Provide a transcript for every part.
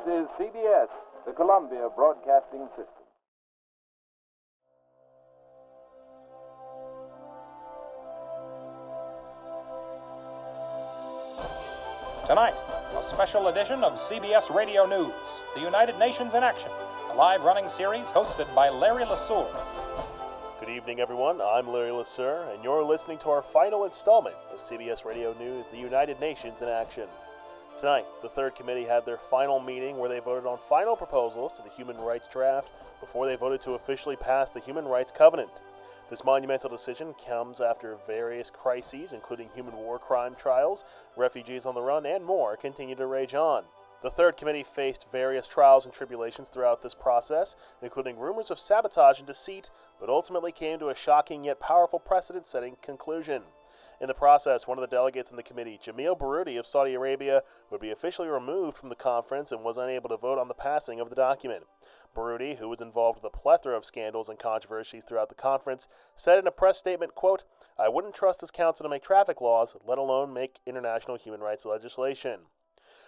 is CBS, the Columbia Broadcasting System. Tonight, a special edition of CBS Radio News, The United Nations in Action, a live-running series hosted by Larry LeSueur. Good evening, everyone. I'm Larry LeSueur, and you're listening to our final installment of CBS Radio News, The United Nations in Action. Tonight, the Third Committee had their final meeting where they voted on final proposals to the Human Rights Draft before they voted to officially pass the Human Rights Covenant. This monumental decision comes after various crises, including human war crime trials, refugees on the run, and more, continue to rage on. The Third Committee faced various trials and tribulations throughout this process, including rumors of sabotage and deceit, but ultimately came to a shocking yet powerful precedent-setting conclusion. In the process, one of the delegates in the committee, Jamil Baroudi of Saudi Arabia, would be officially removed from the conference and was unable to vote on the passing of the document. Baroudi, who was involved with a plethora of scandals and controversies throughout the conference, said in a press statement, quote, "I wouldn't trust this council to make traffic laws, let alone make international human rights legislation."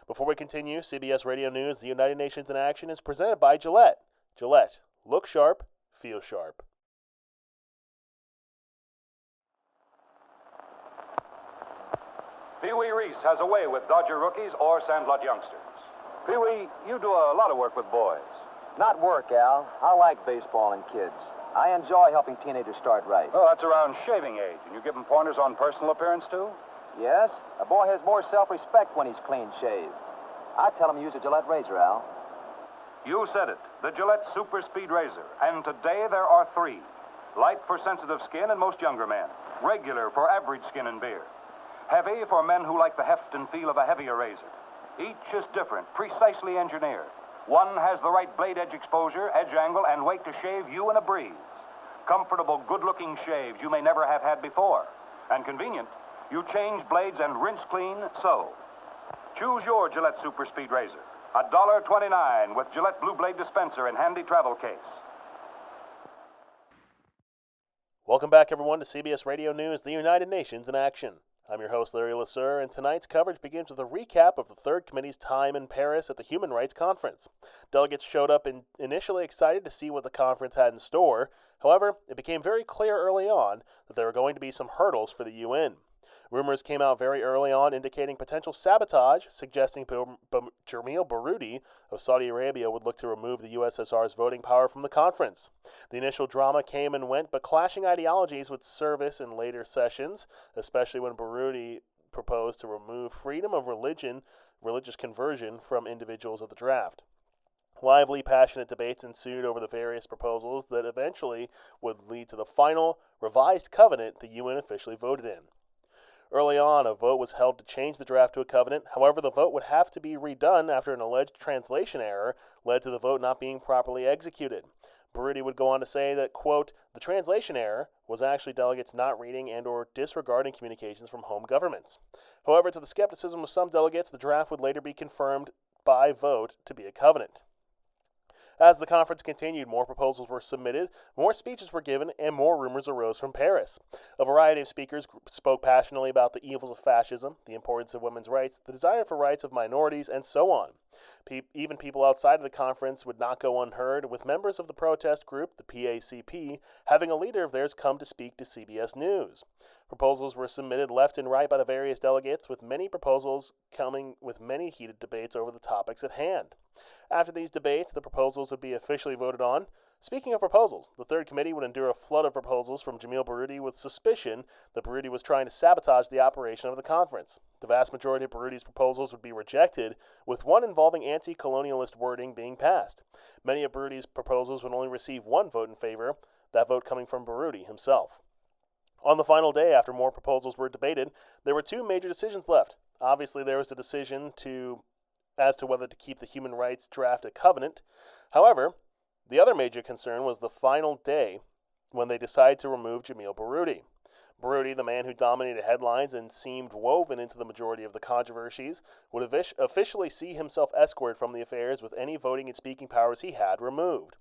Before we continue, CBS Radio News, The United Nations in Action is presented by Gillette. Gillette, look sharp, feel sharp. Pee Wee Reese has a way with Dodger rookies or Sandlot youngsters. Pee Wee, you do a lot of work with boys. Not work, Al. I like baseball and kids. I enjoy helping teenagers start right. Oh, that's around shaving age. And you give them pointers on personal appearance, too? Yes, a boy has more self-respect when he's clean-shaved. I tell him to use a Gillette razor, Al. You said it. The Gillette Super Speed Razor. And today there are 3. Light for sensitive skin and most younger men. Regular for average skin and beard. Heavy for men who like the heft and feel of a heavier razor. Each is different, precisely engineered. One has the right blade edge exposure, edge angle, and weight to shave you in a breeze. Comfortable, good-looking shaves you may never have had before. And convenient. You change blades and rinse clean, so. Choose your Gillette Super Speed Razor. $1.29 with Gillette Blue Blade dispenser and handy travel case. Welcome back, everyone, to CBS Radio News, The United Nations in Action. I'm your host, Larry LeSueur, and tonight's coverage begins with a recap of the Third Committee's time in Paris at the Human Rights Conference. Delegates showed up initially excited to see what the conference had in store. However, it became very clear early on that there were going to be some hurdles for the UN. Rumors came out very early on indicating potential sabotage, suggesting Jamil Baroudi of Saudi Arabia would look to remove the USSR's voting power from the conference. The initial drama came and went, but clashing ideologies would surface in later sessions, especially when Baroudi proposed to remove freedom of religious conversion from individuals of the draft. Lively, passionate debates ensued over the various proposals that eventually would lead to the final, revised covenant the UN officially voted in. Early on, a vote was held to change the draft to a covenant. However, the vote would have to be redone after an alleged translation error led to the vote not being properly executed. Baroudi would go on to say that, quote, "The translation error was actually delegates not reading and or disregarding communications from home governments." However, to the skepticism of some delegates, the draft would later be confirmed by vote to be a covenant. As the conference continued, more proposals were submitted, more speeches were given, and more rumors arose from Paris. A variety of speakers spoke passionately about the evils of fascism, the importance of women's rights, the desire for rights of minorities, and so on. Even people outside of the conference would not go unheard, with members of the protest group, the PACP, having a leader of theirs come to speak to CBS News. Proposals were submitted left and right by the various delegates, with many proposals coming with many heated debates over the topics at hand. After these debates, the proposals would be officially voted on. Speaking of proposals, the Third Committee would endure a flood of proposals from Jamil Baroudi with suspicion that Baroudi was trying to sabotage the operation of the conference. The vast majority of Baroudi's proposals would be rejected, with one involving anti-colonialist wording being passed. Many of Baroudi's proposals would only receive one vote in favor, that vote coming from Baroudi himself. On the final day, after more proposals were debated, there were 2 major decisions left. Obviously, there was the decision as to whether to keep the human rights draft a covenant. However, the other major concern was the final day when they decided to remove Jamil Baroudi. Baroudi, the man who dominated headlines and seemed woven into the majority of the controversies, would officially see himself escorted from the affairs with any voting and speaking powers he had removed.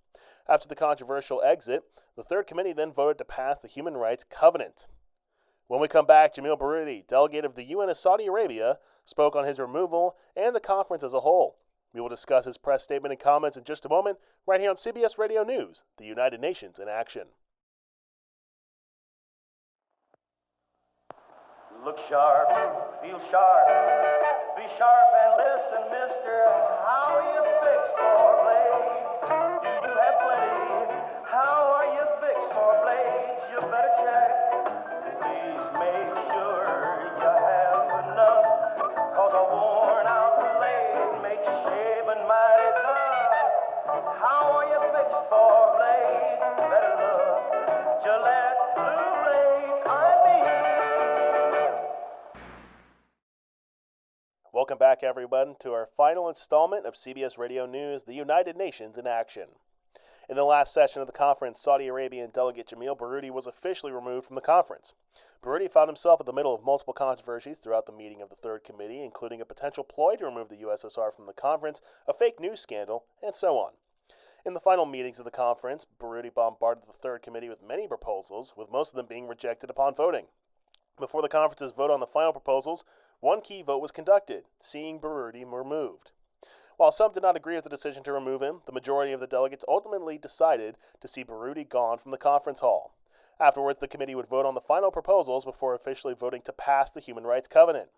After the controversial exit, the Third Committee then voted to pass the Human Rights Covenant. When we come back, Jamil Baroudi, delegate of the UN of Saudi Arabia, spoke on his removal and the conference as a whole. We will discuss his press statement and comments in just a moment, right here on CBS Radio News, the United Nations in action. Look sharp, feel sharp, be sharp and listen, mister. How are you fixed for blades? Do you have plenty? How are you fixed for blades? You better check. Please make sure you have enough, 'cause a worn out blade makes shaving mighty tough. How are you fixed for blades? Better look. Gillette Blue Blades, I mean. Welcome back, everyone, to our final installment of CBS Radio News, the United Nations in action. In the last session of the conference, Saudi Arabian delegate Jamil Baroudi was officially removed from the conference. Baroudi found himself in the middle of multiple controversies throughout the meeting of the Third Committee, including a potential ploy to remove the USSR from the conference, a fake news scandal, and so on. In the final meetings of the conference, Baroudi bombarded the Third Committee with many proposals, with most of them being rejected upon voting. Before the conference's vote on the final proposals, one key vote was conducted, seeing Baroudi removed. While some did not agree with the decision to remove him, the majority of the delegates ultimately decided to see Baroudi gone from the conference hall. Afterwards, the committee would vote on the final proposals before officially voting to pass the Human Rights Covenant.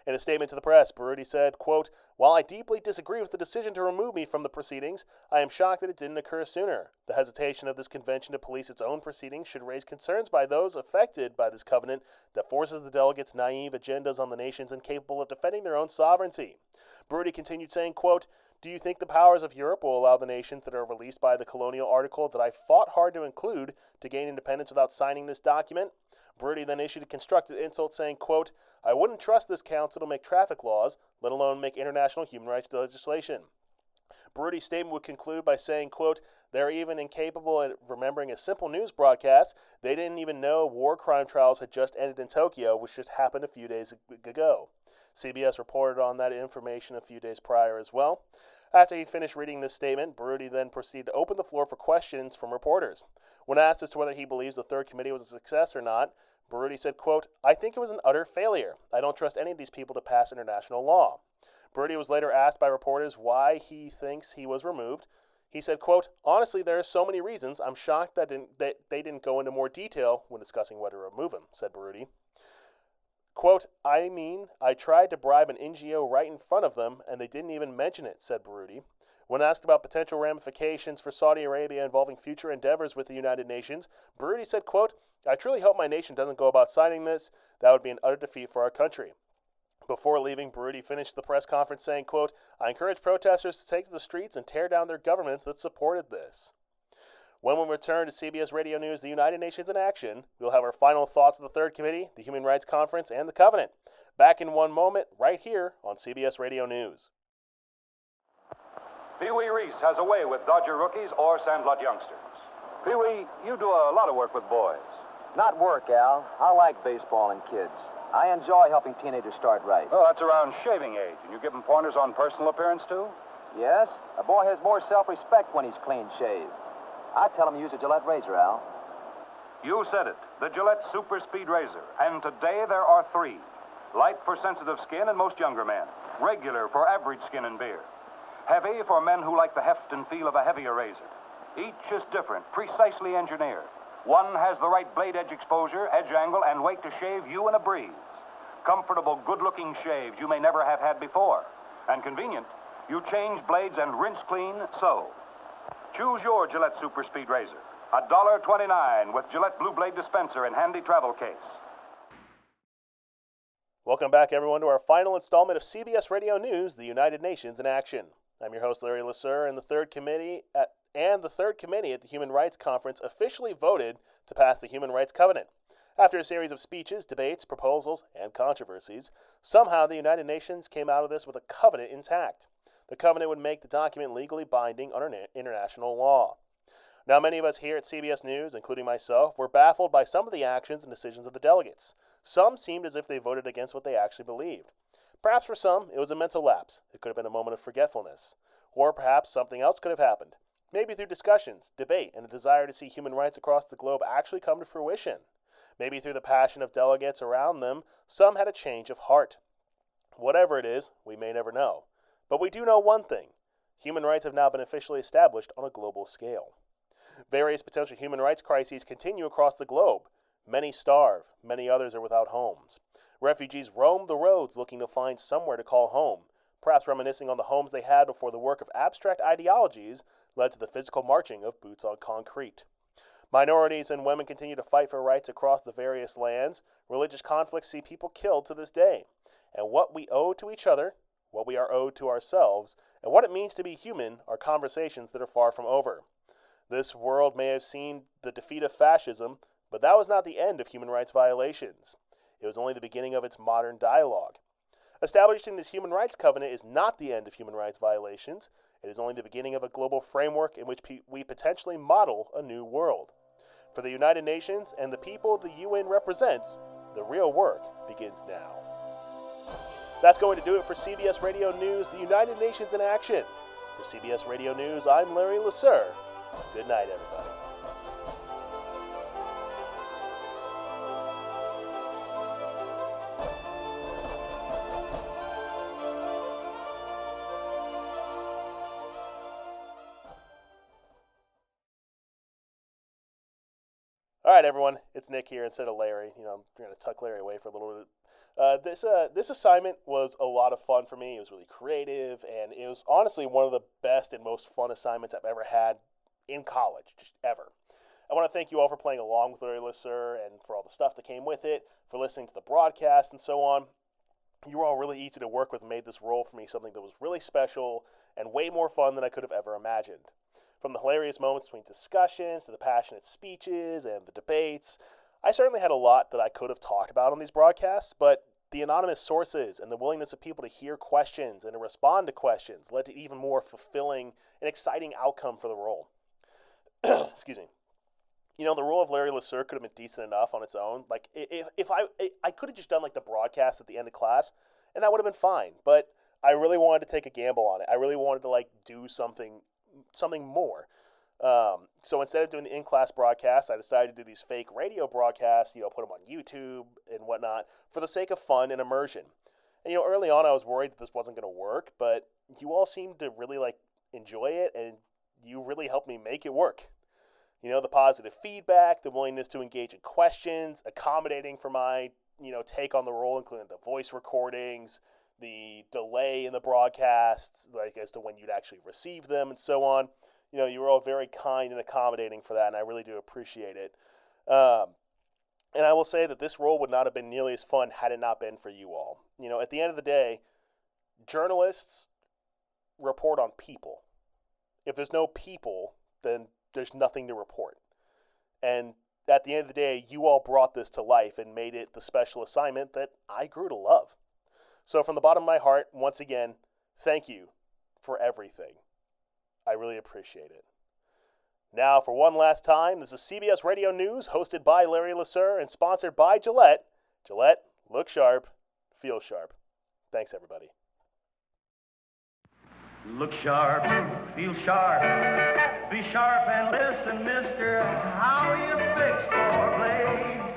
In a statement to the press, Baroudi said, quote, "While I deeply disagree with the decision to remove me from the proceedings, I am shocked that it didn't occur sooner. The hesitation of this convention to police its own proceedings should raise concerns by those affected by this covenant that forces the delegates' naive agendas on the nations incapable of defending their own sovereignty." Baroudi continued saying, quote, "Do you think the powers of Europe will allow the nations that are released by the colonial article that I fought hard to include to gain independence without signing this document?" Baroudi then issued a constructed insult saying, quote, "I wouldn't trust this council to make traffic laws, let alone make international human rights legislation." Baroudi's statement would conclude by saying, quote, "They're even incapable of remembering a simple news broadcast. They didn't even know war crime trials had just ended in Tokyo, which just happened a few days ago." CBS reported on that information a few days prior as well. After he finished reading this statement, Baroudi then proceeded to open the floor for questions from reporters. When asked as to whether he believes the Third Committee was a success or not, Baroudi said, quote, "I think it was an utter failure. I don't trust any of these people to pass international law." Baroudi was later asked by reporters why he thinks he was removed. He said, quote, "Honestly, there are so many reasons. I'm shocked that they didn't go into more detail when discussing whether to remove him," said Baroudi. Quote, I tried to bribe an NGO right in front of them, and they didn't even mention it," said Baroudi. When asked about potential ramifications for Saudi Arabia involving future endeavors with the United Nations, Baroudi said, quote, "I truly hope my nation doesn't go about signing this. That would be an utter defeat for our country." Before leaving, Baroudi finished the press conference saying, quote, "I encourage protesters to take to the streets and tear down their governments that supported this." When we return to CBS Radio News, the United Nations in action, we'll have our final thoughts of the Third Committee, the Human Rights Conference, and the Covenant. Back in one moment, right here on CBS Radio News. Pee Wee Reese has a way with Dodger rookies or Sandlot youngsters. Pee Wee, you do a lot of work with boys. Not work, Al. I like baseball and kids. I enjoy helping teenagers start right. Oh, that's around shaving age, and you give them pointers on personal appearance, too? Yes, a boy has more self-respect when he's clean-shaved. I tell him to use a Gillette razor, Al. You said it, the Gillette Super Speed Razor. And today there are 3. Light for sensitive skin and most younger men. Regular for average skin and beard. Heavy for men who like the heft and feel of a heavier razor. Each is different, precisely engineered. One has the right blade edge exposure, edge angle, and weight to shave you in a breeze. Comfortable, good-looking shaves you may never have had before. And convenient, you change blades and rinse clean so. Choose your Gillette Super Speed Razor. $1.29 with Gillette Blue Blade dispenser and handy travel case. Welcome back, everyone, to our final installment of CBS Radio News, the United Nations in action. I'm your host, Larry Lasser, and the Third Committee at the Human Rights Conference officially voted to pass the Human Rights Covenant. After a series of speeches, debates, proposals, and controversies, somehow the United Nations came out of this with a covenant intact. The covenant would make the document legally binding under international law. Now, many of us here at CBS News, including myself, were baffled by some of the actions and decisions of the delegates. Some seemed as if they voted against what they actually believed. Perhaps for some, it was a mental lapse. It could have been a moment of forgetfulness. Or perhaps something else could have happened. Maybe through discussions, debate, and a desire to see human rights across the globe actually come to fruition. Maybe through the passion of delegates around them, some had a change of heart. Whatever it is, we may never know. But we do know one thing. Human rights have now been officially established on a global scale. Various potential human rights crises continue across the globe. Many starve, many others are without homes. Refugees roam the roads looking to find somewhere to call home, perhaps reminiscing on the homes they had before the work of abstract ideologies led to the physical marching of boots on concrete. Minorities and women continue to fight for rights across the various lands. Religious conflicts see people killed to this day. And what we owe to each other, what we are owed to ourselves, and what it means to be human are conversations that are far from over. This world may have seen the defeat of fascism, but that was not the end of human rights violations. It was only the beginning of its modern dialogue. Establishing this human rights covenant is not the end of human rights violations. It is only the beginning of a global framework in which we potentially model a new world. For the United Nations and the people the UN represents, the real work begins now. That's going to do it for CBS Radio News, the United Nations in Action. For CBS Radio News, I'm Larry Lasser. Good night, everybody. All right, everyone, it's Nick here instead of Larry. I'm going to tuck Larry away for a little bit. This assignment was a lot of fun for me. It was really creative, and it was honestly one of the best and most fun assignments I've ever had in college, just ever. I want to thank you all for playing along with Larry Lasser and for all the stuff that came with it, for listening to the broadcast and so on. You were all really easy to work with and made this role for me something that was really special and way more fun than I could have ever imagined. From the hilarious moments between discussions to the passionate speeches and the debates, I certainly had a lot that I could have talked about on these broadcasts, but the anonymous sources and the willingness of people to hear questions and to respond to questions led to even more fulfilling and exciting outcome for the role. Excuse me. The role of Larry Lasser could have been decent enough on its own. Like, if I could have just done like the broadcast at the end of class, and that would have been fine. But I really wanted to take a gamble on it. I really wanted to do something more. So instead of doing the in-class broadcast, I decided to do these fake radio broadcasts, put them on YouTube and whatnot for the sake of fun and immersion. And, early on I was worried that this wasn't going to work, but you all seemed to really, enjoy it, and you really helped me make it work. The positive feedback, the willingness to engage in questions, accommodating for my, take on the role, including the voice recordings, the delay in the broadcasts, as to when you'd actually receive them and so on. You were all very kind and accommodating for that, and I really do appreciate it. And I will say that this role would not have been nearly as fun had it not been for you all. At the end of the day, journalists report on people. If there's no people, then there's nothing to report. And at the end of the day, you all brought this to life and made it the special assignment that I grew to love. So from the bottom of my heart, once again, thank you for everything. I really appreciate it. Now, for one last time, this is CBS Radio News, hosted by Larry Lasser and sponsored by Gillette. Gillette, look sharp, feel sharp. Thanks, everybody. Look sharp, feel sharp, be sharp and listen, mister, how you fix your blades.